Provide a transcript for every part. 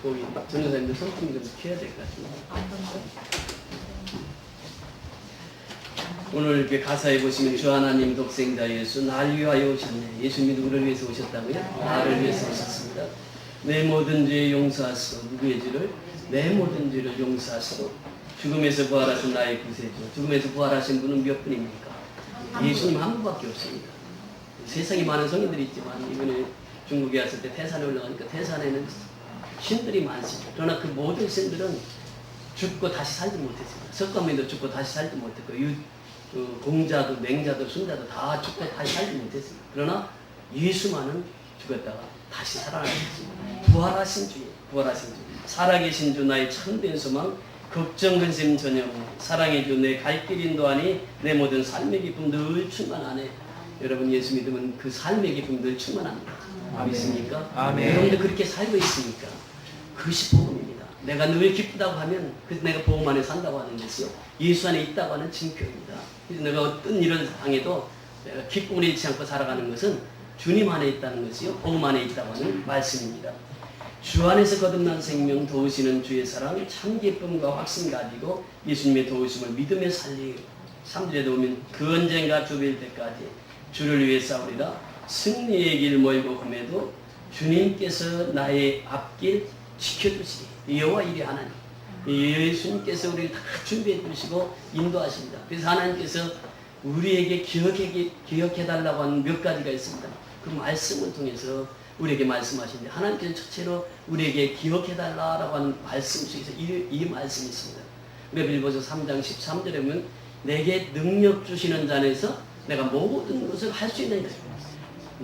거기 전도사님들 손좀 좀 켜야 될 것 같습니다. 오늘 이렇게 가사에 보시면 주 하나님 독생자 예수 날 위하여 오셨네. 예수님이 누구를 위해서 오셨다고요? 나를 위해서 오셨습니다. 내 모든 죄 용서하시고 누구의 죄를? 내 모든 죄를 용서하시고 죽음에서 부활하신 나의 구세주. 죽음에서 부활하신 분은 몇 분입니까? 예수님 한 분밖에 없습니다. 세상에 많은 성인들이 있지만 이번에 중국에 왔을 때 태산에 올라가니까 태산에는 신들이 많습니다. 그러나 그 모든 신들은 죽고 다시 살지 못했습니다. 석가모니도 죽고 다시 살지 못했고 공자도 맹자도 순자도 다 죽고 다시 살지 못했습니다. 그러나 예수만은 죽었다가 다시 살아나셨습니다. 부활하신 주예요. 부활하신 주. 살아계신 주 나의 참된 소망 걱정 근심 전혀 사랑의 주 내 갈 길 인도하니 내 모든 삶의 기쁨 늘 충만하네. 여러분 예수 믿으면 그 삶의 기쁨 늘 충만합니다. 믿습니까? 아멘. 여러분들 그렇게 살고 있으니까 그것이 복음입니다. 내가 늘 기쁘다고 하면 그래서 내가 복음 안에 산다고 하는 것이요. 예수 안에 있다고 하는 증표입니다. 그래서 내가 어떤 일을 당해도 내가 기쁨을 잃지 않고 살아가는 것은 주님 안에 있다는 것이요. 복음 안에 있다고 하는 말씀입니다. 주 안에서 거듭난 생명 도우시는 주의 사랑 참 기쁨과 확신 가지고 예수님의 도우심을 믿으며 살리고 3절에 보면 그 언젠가 주빌 때까지 주를 위해 싸우리라 승리의 길 멀고 험해도 주님께서 나의 앞길 지켜주시리. 여호와 이레 하나님 예수님께서 우리를 다 준비해 주시고 인도하십니다. 그래서 하나님께서 우리에게 기억해달라고 하는 몇 가지가 있습니다. 그 말씀을 통해서 우리에게 말씀하시는데 하나님께서 첫째로 우리에게 기억해달라고 하는 말씀 속에서 이 말씀이 있습니다. 우리가 빌보서 3장 13절에 보면 내게 능력 주시는 자 안에서 내가 모든 것을 할 수 있는 것입니다.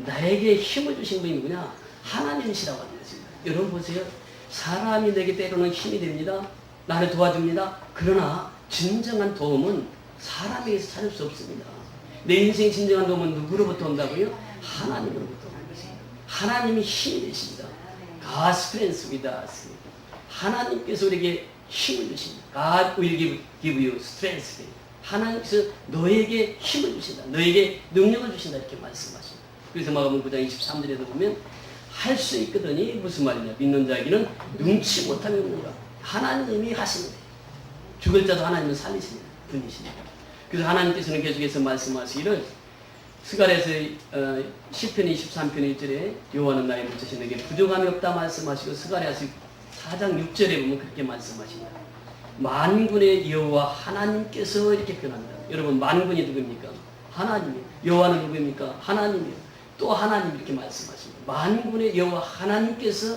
나에게 힘을 주신 분이 누구냐? 하나님이시라고 하는 것입니다. 여러분 보세요. 사람이 내게 때로는 힘이 됩니다. 나를 도와줍니다. 그러나 진정한 도움은 사람에게서 찾을 수 없습니다. 내 인생의 진정한 도움은 누구로부터 온다고요? 하나님으로부터 오는 것입니다. 하나님이 힘이 되십니다. God's strength with us. 하나님께서 우리에게 힘을 주십니다. God will give you strength. 하나님께서 너에게 힘을 주신다. 너에게 능력을 주신다. 이렇게 말씀하십니다. 그래서 마가복음 9장 23절에도 보면 할 수 있거든이 무슨 말이냐. 믿는 자에게는 눈치 못하면 없는가. 하나님이 하시는 거예요. 죽을 자도 하나님은 살리시는 분이십니다. 그래서 하나님께서는 계속해서 말씀하시기를 스가랴에서 시편 23편 1절에 여호와는 나의 목자신 내게 부족함이 없다 말씀하시고 스가랴에서 4장 6절에 보면 그렇게 말씀하십니다. 만군의 여호와 하나님께서 이렇게 표현합니다. 여러분 만군이 누구입니까? 하나님이에요. 여호와는 누구입니까? 하나님이에요. 또 하나님 이렇게 말씀하십니다. 만군의 여호와 하나님께서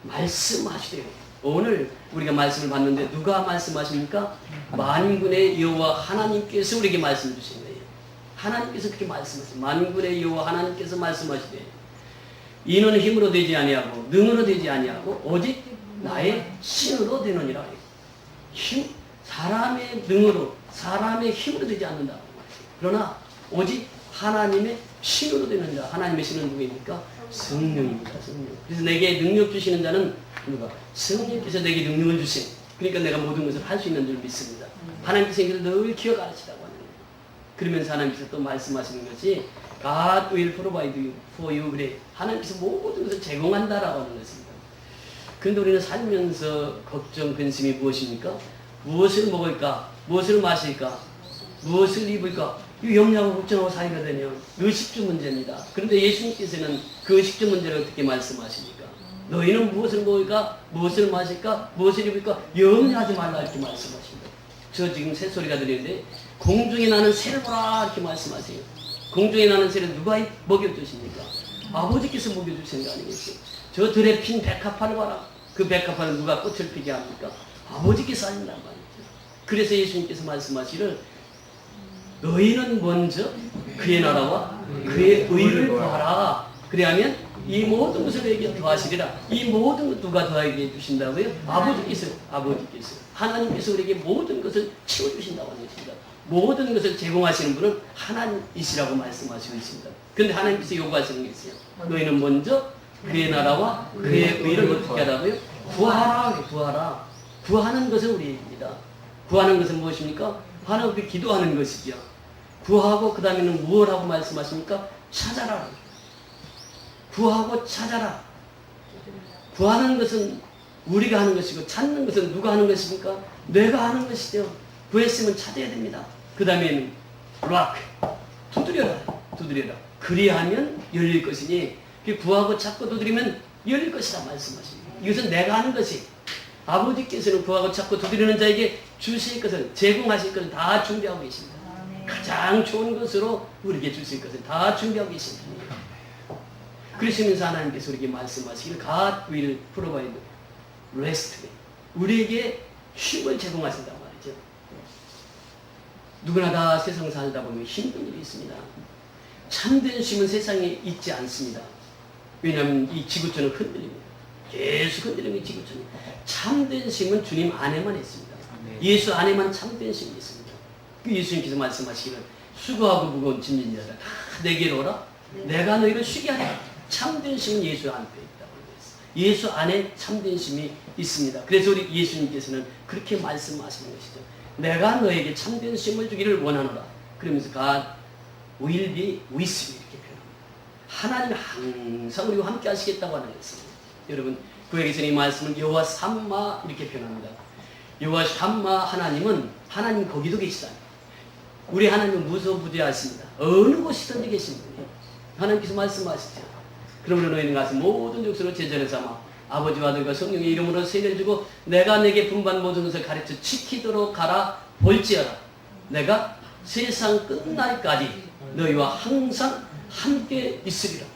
말씀하시대요. 오늘 우리가 말씀을 봤는데 누가 말씀하십니까? 만군의 여호와 하나님께서 우리에게 말씀 주신 거예요. 하나님께서 그렇게 말씀하세요. 만군의 여호와 하나님께서 말씀하시되 이는 힘으로 되지 아니하고 능으로 되지 아니하고 오직 나의 신으로 되느니라. 힘, 사람의 능으로 사람의 힘으로 되지 않는다. 그러나 오직 하나님의 신으로 되는 자. 하나님의 신은 누구입니까? 성령입니다. 성령. 그래서 내게 능력 주시는 자는 누가? 성령께서 내게 능력을 주신. 그러니까 내가 모든 것을 할 수 있는 줄 믿습니다. 하나님께서 이것을 늘 기억하시라고 하는 거예요. 그러면서 하나님께서 또 말씀하시는 것이 God will provide for you. 그래. 하나님께서 모든 것을 제공한다라고 하는 것입니다. 그런데 우리는 살면서 걱정, 근심이 무엇입니까? 무엇을 먹을까? 무엇을 마실까? 무엇을 입을까? 이 염려하고 걱정하고 살거든요. 의식주 문제입니다. 그런데 예수님께서는 그 의식주 문제를 어떻게 말씀하십니까? 너희는 무엇을 먹을까? 무엇을 마실까? 무엇을 입을까? 염려하지 말라 이렇게 말씀하십니다. 저 지금 새소리가 들리는데 공중에 나는 새를 보라 이렇게 말씀하세요. 공중에 나는 새를 누가 먹여주십니까? 아버지께서 먹여주시는 거 아니겠어요? 저 들에 핀 백합화를 봐라. 그 백합화는 누가 꽃을 피게 합니까? 아버지께서 하신단 말이죠. 그래서 예수님께서 말씀하시기를 너희는 먼저 그의 나라와 그의 의를 구하라. 그래야면 이 모든 것을 너에게 더하시리라. 이 모든 것 누가 더하게 해주신다고요? 아버지께서 하나님께서 우리에게 모든 것을 채워주신다고 하는 것입니다. 모든 것을 제공하시는 분은 하나님이시라고 말씀하시고 있습니다. 그런데 하나님께서 요구하시는 게 있어요. 너희는 먼저 그의 나라와 그의 의를 어떻게 하라고요? 구하라. 구하는 것은 우리입니다. 구하는 것은 무엇입니까? 하나님께 기도하는 것이죠. 구하고 그 다음에는 무엇 하고 말씀하십니까? 찾아라. 구하고 찾아라. 구하는 것은 우리가 하는 것이고 찾는 것은 누가 하는 것입니까? 내가 하는 것이죠. 구했으면 찾아야 됩니다. 그 다음에는 락, 두드려라. 그리하면 열릴 것이니 구하고 찾고 두드리면 열릴 것이다 말씀하십니다. 이것은 내가 하는 것이 아버지께서는 구하고 찾고 두드리는 자에게 주실 것을 제공하실 것을 다 준비하고 계십니다. 가장 좋은 것으로 우리에게 주실 것을 다 준비하고 계십니다. 그러시면서 하나님께서 우리에게 말씀하시기를 God will provide rest. 우리에게 쉼을 제공하신다고 말이죠. 누구나 다 세상 살다 보면 힘든 일이 있습니다. 참된 쉼은 세상에 있지 않습니다. 왜냐하면 이 지구촌은 흔들립니다. 계속 흔들리는 지구촌이. 참된 쉼은 주님 안에만 있습니다. 예수 안에만 참된 쉼이 있습니다. 그 예수님께서 말씀하시기를 수고하고 무거운 짐진 자들아 다 내게로 오라. 내가 너희를 쉬게 하리라. 참된 쉼은 예수 안에 있다고 했어요. 예수 안에 참된 쉼이 있습니다. 그래서 우리 예수님께서는 그렇게 말씀하시는 것이죠. 내가 너에게 참된 쉼을 주기를 원하노라. 그러면서 God will be with you 이렇게 표현합니다. 하나님이 항상 우리와 함께 하시겠다고 하는 것입니다. 여러분 구약에서 이 말씀을 여호와 삼마 이렇게 표현합니다. 여호와 삼마 하나님은 하나님 거기도 계시다. 우리 하나님은 무소부재하십니다. 어느 곳이든지 계신 분이에요. 하나님께서 말씀하시죠. 그러므로 너희는 가서 모든 족속으로 제자를 삼아 아버지와 아들과 성령의 이름으로 세례를 주고 내가 내게 분반 모든 것을 가르쳐 지키도록 가라 볼지어다. 내가 세상 끝날까지 너희와 항상 함께 있으리라.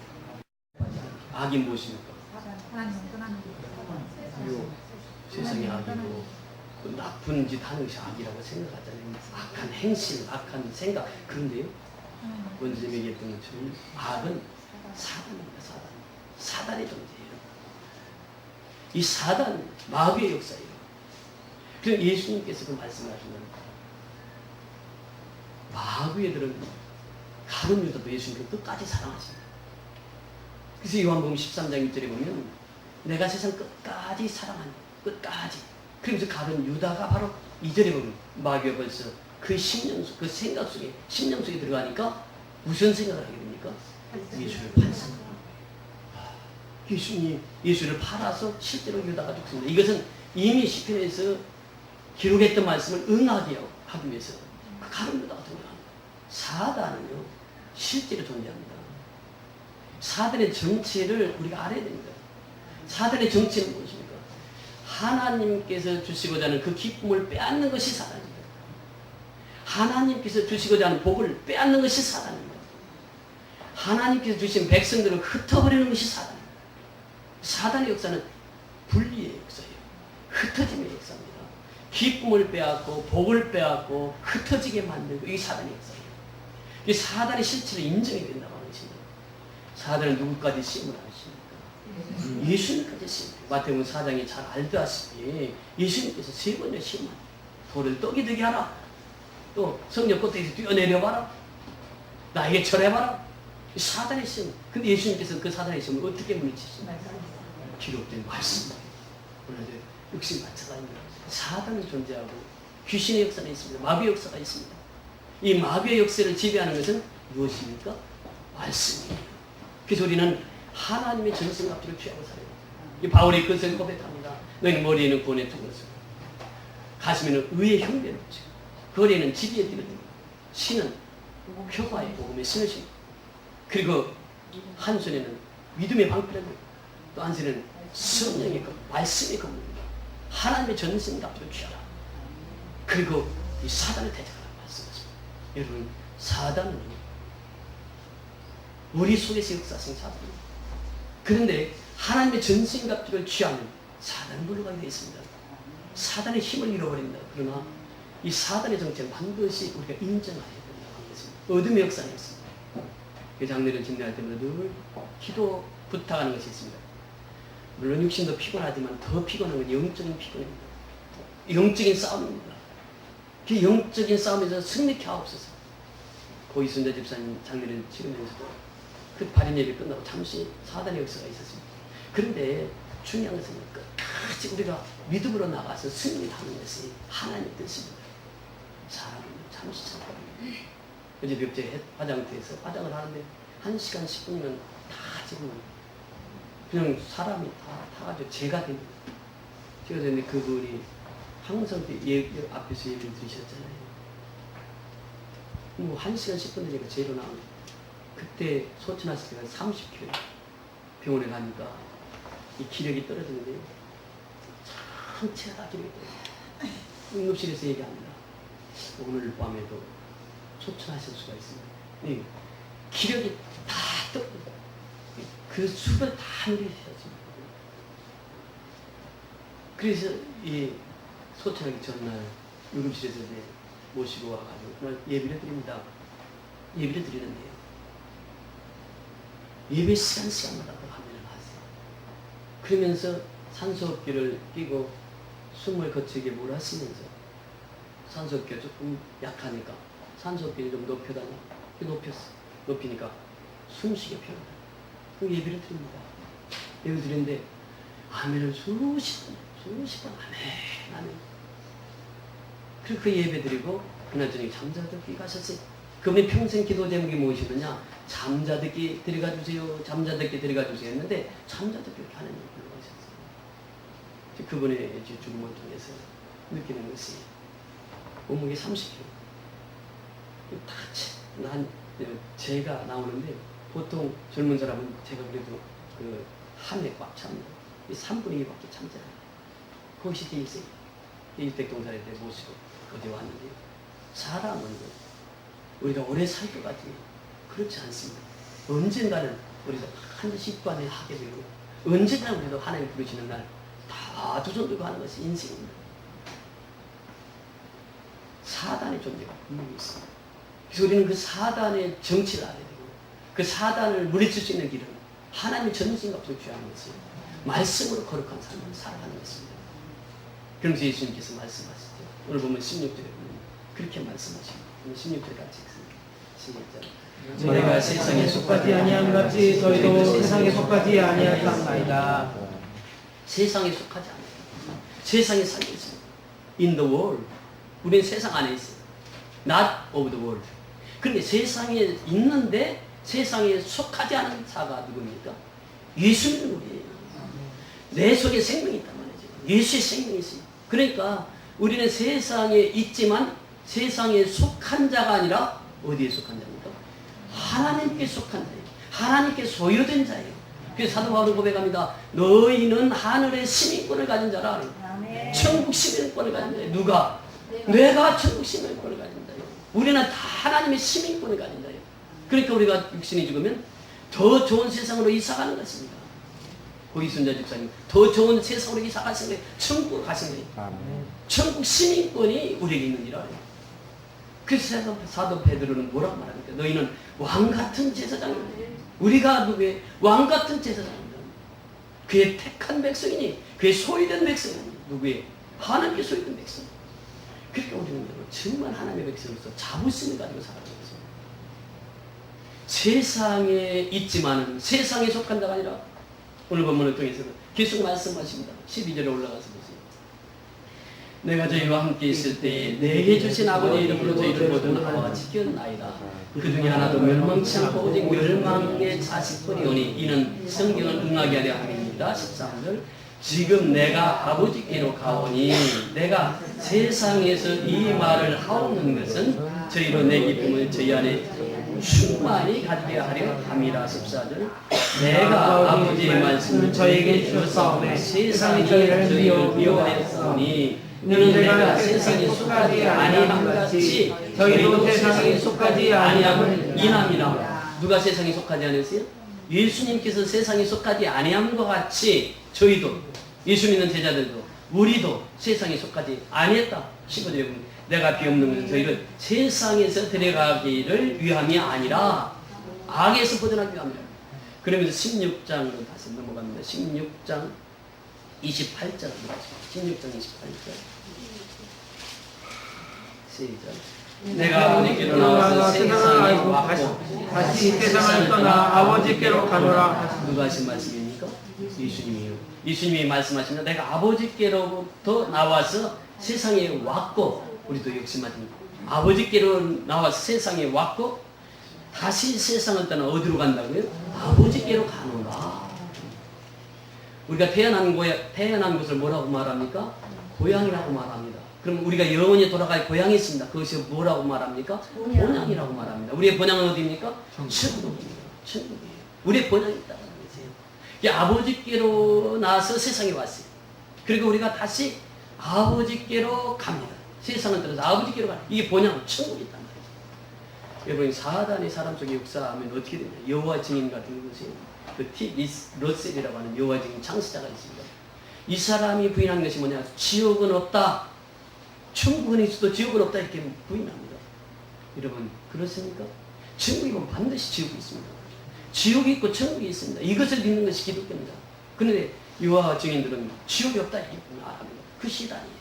악이 무엇입니까? 세상의 악이고 나쁜 짓 하는 것이 악이라고 생각하잖아요. 악한 행실, 악한 생각. 그런데요, 원주님이 얘기했던 것처럼 악은 사단입니다. 사단의 존재예요. 이 사단, 마귀의 역사예요. 그래서 예수님께서 그 말씀하시면 마귀애들은 가룟 유다도 예수님을 끝까지 사랑하십니다. 그래서 요한복음 13장 1절에 보면 내가 세상 끝까지 사랑하니 끝까지. 그러면서 가룟 유다가 바로 2절에 보면 마귀가 벌써 그 심령 속, 그 생각 속에, 심령 속에 들어가니까 무슨 생각을 하게 됩니까? 예수를 팔습니다. 예수님이 예수를 팔아서 실제로 유다가 죽습니다. 이것은 이미 시편에서 기록했던 말씀을 응하게 하기 위해서 그 가룟 유다가 등장합니다. 사단은요 실제로 존재합니다. 사단의 정체를 우리가 알아야 됩니다. 사단의 정체는 무엇입니까? 하나님께서 주시고자 하는 그 기쁨을 빼앗는 것이 사단입니다. 하나님께서 주시고자 하는 복을 빼앗는 것이 사단입니다. 하나님께서 주신 백성들을 흩어버리는 것이 사단입니다. 사단의 역사는 분리의 역사예요. 흩어짐의 역사입니다. 기쁨을 빼앗고 복을 빼앗고 흩어지게 만들고 이게 사단의 역사예요. 이게 사단의 실체를 인정해야 된다고 하는 것입니다. 사단은 누구까지 시험을 하십니까? 예수님까지 시험을. 마태복음 4장에 잘 알다시피 예수님께서 세 번의 시험을 돌을 떡이 되게 하라. 또 성령 꼭대기에서 뛰어내려봐라. 나에게 절해봐라. 사단의 시험. 근데 예수님께서 그 사단의 시험을 어떻게 물리치십니까? 기록된 말씀입니다. 오늘도 역시 마찬가지입니다. 사단은 존재하고 귀신의 역사가 있습니다. 마귀의 역사가 있습니다. 이 마귀의 역사를 지배하는 것은 무엇입니까? 말씀이에요. 그래서 우리는 하나님의 전승갑주를 취하고 살아요. 이 바울이 그것을 고백합니다. 너희는 머리에는 구원의 투구를 쓰고 가슴에는 의의 흉배를 붙이고 거리에는 지비의 띠를 띠고 신은 표과의 복음에 신으시고 그리고 한 손에는 믿음의 방패를 들고 또 한 손에는 성령의 것, 말씀의 것입니다. 하나님의 전승갑주를 취하라. 그리고 이 사단을 대적하라고 말씀하십니다. 여러분 사단은 우리 속에서 역사하신 사단입니다. 그런데 하나님의 전승갑주를 취하면 사단은 물러가게 되어 있습니다. 사단의 힘을 잃어버립니다. 그러나 이 사단의 정체는 반드시 우리가 인정해야 된다고 하는 것입니다. 어둠의 역사가 있습니다. 그 장례를 진행할 때마다 늘 기도 부탁하는 것이 있습니다. 물론 육신도 피곤하지만 더 피곤한 건 영적인 피곤입니다. 영적인 싸움입니다. 그 영적인 싸움에서 승리케 하옵소서. 고이순자 집사님 장례를 치르면서도 그 발인 예배 끝나고 잠시 사단의 역사가 있었습니다. 그런데 중요한 것은 끝까지 우리가 믿음으로 나가서 승리하는 것이 하나님의 뜻입니다. 사람은 잠시 참거든요. 어제 벽제 화장터에서 화장을 하는데 1시간 10분이면 다 지금 그냥 사람이 다 타가지고 죄가 됩니다. 제가 전에 그분이 항상 앞에서 예배를 드리셨잖아요. 뭐 1시간 10분 되니까 제로 나오는 그때 소천하실 때가 30kg 병원에 가니까 이 기력이 떨어지는데요. 참 체하다 기력이 떨어져요. 응급실에서 얘기합니다. 오늘 밤에도 소천하실 수가 있습니다. 네. 기력이 다 떨어져요. 그 술을 다 누리셨습니다. 그래서 이 소천하기 전날 응급실에서 모시고 와가지고 그날 예비를 드립니다. 예비를 드리는데요. 예배 시간마다 화면을 봤어요. 그러면서 산소호흡기를 끼고 숨을 거칠게 몰아쉬면서 산소호흡기가 조금 약하니까 산소호흡기를 좀 높여달라. 높였어. 높이니까 숨쉬게 편하다. 그럼 예비를 드립니다. 예비를 드리는데 아멘을 수십 번 아멘. 그리고 그 예배 드리고 그날 저녁에 잠자듣기 가셨어요. 그분이 평생 기도 제목이 무엇이느냐? 잠자듣기 데려가 주세요. 잠자듣기 데려가 주세요 했는데 잠자듣기 하나님 불러가셨어요. 그분의 죽음을 통해서 느끼는 것이 몸무게 30kg. 다 제가 나오는데 보통 젊은 사람은 제가 그래도 그 한에 꽉 찹니다. 3분의 2밖에 참지 않아요. 그것이 돼 있어요. 일택동산에 모시고 어디 왔는데요. 사람은 우리가 오래 살 것 같으면 그렇지 않습니다. 언젠가는 우리가 한 식관에 하게 되고 언젠가 우리도 하나님 부르시는 날 다 두 손 들고 하는 것이 인생입니다. 사단의 존재가 분명히 있습니다. 그래서 우리는 그 사단의 정치를 알아야 되고 그 사단을 물리칠 수 있는 길은 하나님의 전신값을 취하는 것을 말씀으로 거룩한 삶을 살아가는 것입니다. 그러면서 예수님께서 말씀하시죠. 오늘 보면 16절에 보면 그렇게 말씀하십니다. 16절 같이 읽습니다. 시작. 내가 세상에 속하지 아니함 같이 저희도 세상에 속하지 아니하였나이다. 세상에 속하지 않아요. 세상에 살고 있습니다. In the world. 우리는 세상 안에 있어요. Not of the world. 그런데 세상에 있는데 세상에 속하지 않은 자가 누구입니까? 예수님은 우리예요. 내 속에 생명이 있단 말이죠. 예수의 생명이 있어요. 그러니까 우리는 세상에 있지만 세상에 속한 자가 아니라 어디에 속한 자입니까? 하나님께 속한 자예요. 하나님께 소유된 자예요. 그래서 사도 바울은 고백합니다. 너희는 하늘의 시민권을 가진 자라. 천국 시민권을 가진 자예요. 누가? 내가 천국 시민권을 가진 자예요. 우리는 다 하나님의 시민권을 가진 자예요. 그러니까 우리가 육신이 죽으면 더 좋은 세상으로 이사가는 것입니다. 고이순자 집사님 더 좋은 세상으로 이사가신 거예요. 천국으로 가신 거예요. 천국 시민권이 우리에게 있는지라. 그래서 사도 베드로는 뭐라고 말합니까? 너희는 왕같은 제사장입니다. 우리가 누구의 왕같은 제사장입니다. 그의 택한 백성이니 그의 소유된 백성이니 누구의? 하나님께 소유된 백성. 그러니까 우리는 정말 하나님의 백성으로서 자부심을 가지고 살아가는 것입니다. 세상에 있지만은 세상에 속한 자가 아니라 오늘 본문을 통해서 계속 말씀하십니다. 12절에 올라가서 보세요. 내가 저희와 함께 있을 때에 내게 주신 아버지의 이름으로 저희를 모두 나와 지켰나이다. 그 중에 하나도 멸망치 않고 오직 멸망의 자식뿐이오니 이는 성경을 응하게 하려 함입니다. 13절 지금 내가 아버지께로 가오니 내가 세상에서 이 말을 하옵는 것은 저희로 내 기쁨을 저희 안에 충만히 가지게 하려 함이라. 14절 내가 아버지의 말씀을 저에게 주었사오매 세상이 저희를 미워하였으니 이는 내가 세상에 속하지 아니함 같이 저희도 세상에 속하지 아니함을 인함이라. 누가 세상에 속하지 않았어요? 예수님께서 세상에 속하지 아니함과 같이 저희도 예수 믿는 제자들도 우리도 세상에 속하지 아니했다. 15절에 보면 내가 비옵는 것은 저희를 세상에서 데려가기를 위함이 아니라 악에서 벗어나기 위함이라. 그러면서 16장으로 다시 넘어갑니다. 16장 28절 16장 28절 시작. 내가 아버지께로 나와서 세상을 알고 다시 세상을 떠나 아버지께로 가노라. 누가 하신 말씀입니까? 예수님이요. 예수님이 말씀하십니다. 내가 아버지께로부터 나와서 세상에 왔고 우리도 역시 맞습니다. 아버지께로 나와서 세상에 왔고 다시 세상을 떠나 어디로 간다고요? 아버지께로 가노라. 우리가 태어난 곳을 뭐라고 말합니까? 고향이라고 말합니다. 그럼 우리가 영원히 돌아갈 고향이 있습니다. 그것이 뭐라고 말합니까? 본향이라고 말합니다. 우리의 본향은 어디입니까? 천국입니다. 천국이에요. 우리의 본향이 있다는 거죠. 아버지께로 나와서 세상에 왔어요. 그리고 우리가 다시 아버지께로 갑니다. 세상을 떠나서 아버지께로 가는 이게 본향, 천국이 있단 말이죠. 여러분, 사단이 사람 속에 역사하면 어떻게 되냐? 여호와 증인 같은 것이 러셀이라고 하는 여호와 증인 창시자가 있습니다. 이 사람이 부인한 것이 뭐냐? 지옥은 없다. 천국은 있어도 지옥은 없다. 이렇게 부인합니다. 여러분, 그렇습니까? 천국이면 반드시 지옥이 있습니다. 지옥이 있고 천국이 있습니다. 이것을 믿는 것이 기독교입니다. 그런데 여호와 증인들은 지옥이 없다. 이렇게 말합니다. 그 시단이에요.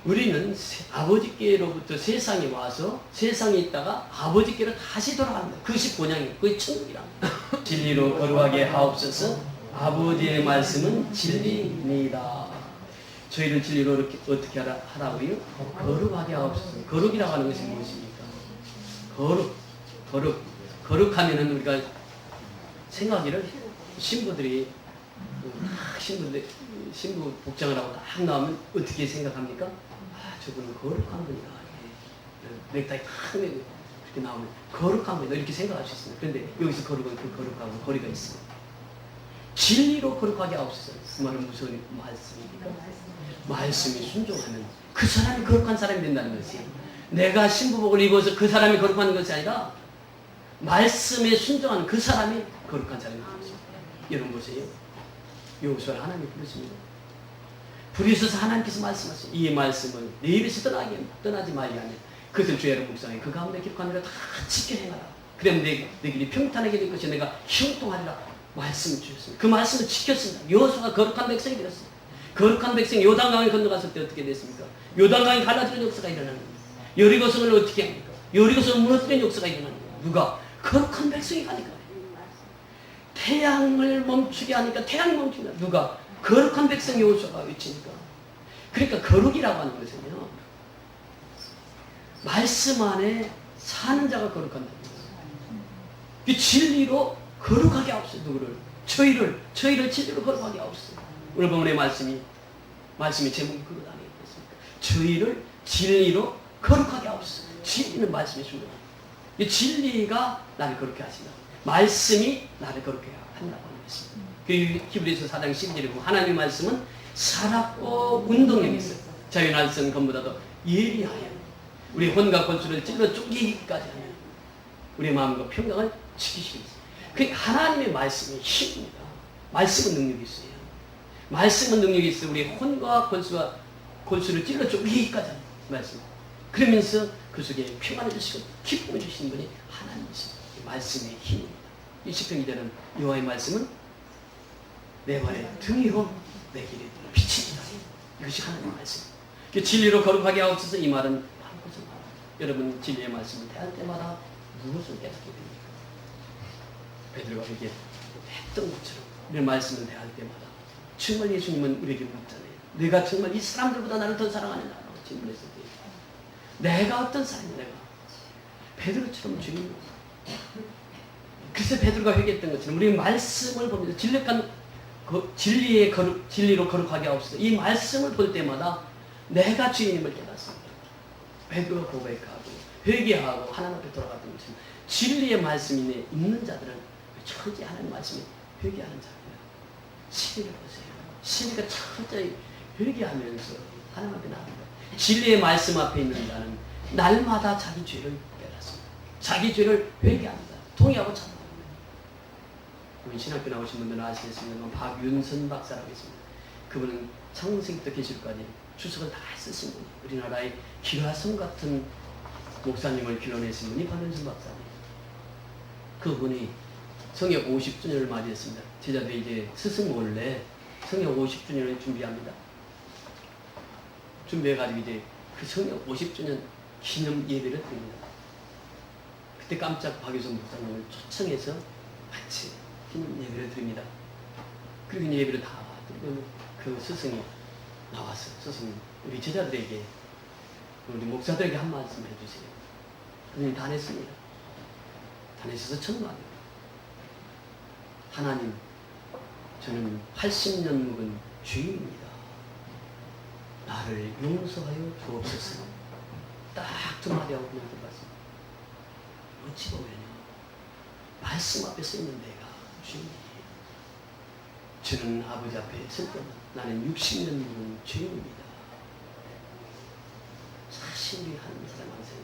우리는 아버지께로부터 세상에 와서 세상에 있다가 아버지께로 다시 돌아갑니다. 그것이 본향이에요. 그것이 천국이랍니다. 진리로 거룩하게 하옵소서. 아버지의 말씀은 진리입니다. 저희를 진리로 이렇게 어떻게 하라고요? 거룩하게 하옵소서. 거룩이라고 하는 것이 무엇입니까? 거룩하면은 우리가 생각이를 신부들이 신부 복장을 하고 딱 나오면 어떻게 생각합니까? 아, 저분은 거룩한 분이다. 넥타이 탁 매고 이렇게 나오면 거룩한 분이다. 이렇게 생각할 수 있습니다. 그런데 여기서 거룩은 그 거룩하고 거리가 있습니다. 진리로 거룩하게 하옵소서. 그 말은 무슨 말씀입니까? 말씀이 순종하면 그 사람이 거룩한 사람이 된다는 것이에요. 내가 신부복을 입어서 그 사람이 거룩한 것이 아니라 말씀에 순종하는 그 사람이 거룩한 사람이 되는 것입니다. 여러분 보세요. 여호수아를 하나님이 부르십니다. 부르셔서 하나님께서 말씀하세요. 이 말씀은 내 입에서 떠나지 말라면 그것을 주의 묵상해 그 가운데 기록한 대로 다 지켜 행하라. 그러면 내 길이 평탄하게 될 것이 내가 형통하리라 말씀을 주셨습니다. 그 말씀을 지켰습니다. 여호수아가 거룩한 백성이 되었습니다. 거룩한 백성이 요단강을 건너갔을 때 어떻게 됐습니까? 요단강이 갈라지는 역사가 일어나는 거예요. 여리고성을 어떻게 합니까? 여리고성을 무너뜨리는 역사가 일어나는 거예요. 누가? 거룩한 백성이 가니까. 태양을 멈추게 하니까 태양이 멈춘다. 누가? 거룩한 백성 여호수아가 외치니까. 그러니까 거룩이라고 하는 것은요, 말씀 안에 사는 자가 거룩한다. 그 진리로 거룩하게 하옵소서. 누구를? 저희를 진리로 거룩하게 하옵소서. 오늘 본문의 말씀이 제목이 그것 아니겠습니까? 저희를 진리로 거룩하게 하옵소서. 진리는 말씀이 중요합니다. 이 진리가 나를 거룩해 하신다. 말씀이 나를 거룩해 한다고 하는 것입니다. 그 히브리서 4장 12절에 보면 하나님의 말씀은 살았고 운동력이 있어요. 자기 날선 것보다도 예리하여 우리 혼과 권수를 찔러 쪼개기까지 하며 우리 마음과 평강을 지키시겠습니다. 그 하나님의 말씀이 힘입니다. 말씀은 능력이 있어요. 말씀은 능력이 있어요. 우리 혼과 권수를 찔러 쪼개기까지 하는 말씀. 그러면서 그 속에 평안을 주시고 기쁨을 주시는 분이 하나님이십니다. 말씀의 힘입니다. 이 시편 기자는 여호와의 말씀은 내 발의 등이요 내 길에 빛입니다. 이것이 하나님의 말씀. 그 진리로 거룩하게 하옵소서. 이 말은 바로 그것을 말합니다. 여러분 진리의 말씀을 대할 때마다 무엇을 깨닫게 됩니까? 베드로가 이렇게 했던 것처럼 이런 말씀을 대할 때마다 정말 예수님은 우리에게 묻잖아요. 내가 정말 이 사람들보다 나를 더 사랑하느냐고 질문했을 때 내가 어떤 사람이냐. 내가 베드로처럼 주님. 그래서 베드로가 회개했던 것처럼 우리 말씀을 보면서 진리로 거룩하게 하옵소서. 이 말씀을 볼 때마다 내가 주님을 깨닫습니다. 베드로가 고백하고 회개하고 하나님 앞에 돌아갔던 것처럼 진리의 말씀이 있는 자들은 철저히 하나님 말씀에 회개하는 자입니다. 시리를 보세요. 시리가 철저히 회개하면서 하나님 앞에 나옵니다. 진리의 말씀 앞에 있는 자는 날마다 자기 죄를 깨닫습니다. 자기 죄를 회개합니다. 통회하고 참합니다. 우리 신학교 나오신 분들은 아시겠습니다만 박윤선 박사라고 있습니다. 그분은 창세기부터 계시록까지 주석을 다 쓰신 분이 우리나라의 기라성 같은 목사님을 길러내신 분이 박윤선 박사님. 그분이 성역 50주년을 맞이했습니다. 제자들이 이제 스승 몰래 성역 50주년을 준비합니다. 준비해가지고 이제 그 성역 50주년 기념 예배를 드립니다. 그때 깜짝 박유선 목사님을 초청해서 같이 기념 예배를 드립니다. 그리고 예배를 다 드리고 그 스승이 나왔어요. 스승이 우리 제자들에게 우리 목사들에게 한 말씀 해주세요. 그분이 다 냈습니다. 다 내셔서 천만입니다. 하나님 저는 80년 묵은 주인입니다. 나를 용서하여 주옵소서. 딱 두 마디 하고 그냥 들어갔습니다. 어찌 보면요, 말씀 앞에 서 있는 내가 주인이에요. 저는 아버지 앞에 설 때는 나는 60년 묵은 주인입니다. 사실 우리 한 사람한테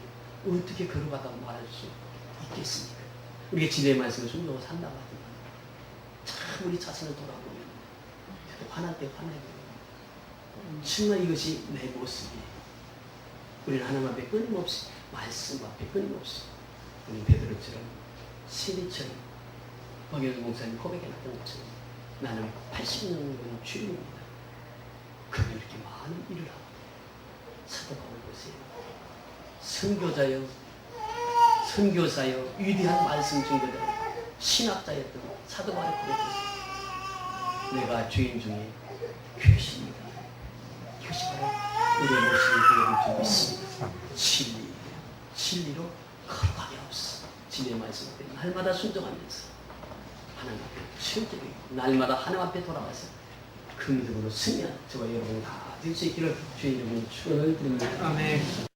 어떻게 걸어가다고 말할 수 있겠습니까? 우리가 진리의 말씀을 순종하고 산다고 하지만 참 우리 자신을 돌아보면 화날 때 화내고 정말 이것이 내 모습이에요. 우리는 하나님 앞에 끊임없이 말씀 앞에 끊임없이 우리 베드로처럼 신리처럼 박영수 목사님 고백해 놨던 것처럼 나는 80년 된 주인입니다. 그는 이렇게 많은 일을 하고 사도 바울 보세요. 선교사여 위대한 말씀 증거자 신학자였던 사도 바울의 고백했어요. 내가 죄인 중에 귀신이다. 이것이 바로 우리의 모습을 보여줄 수 있습니다. 진리로 거룩하게 없어. 진리의 말씀 앞에 날마다 순종하면서 하나님 앞에 실제로 날마다 하나님 앞에 돌아가서 그 믿음으로 승리하는 저와 여러분 다 될 수 있기를 주의 이름으로 축원을 드립니다. 아멘.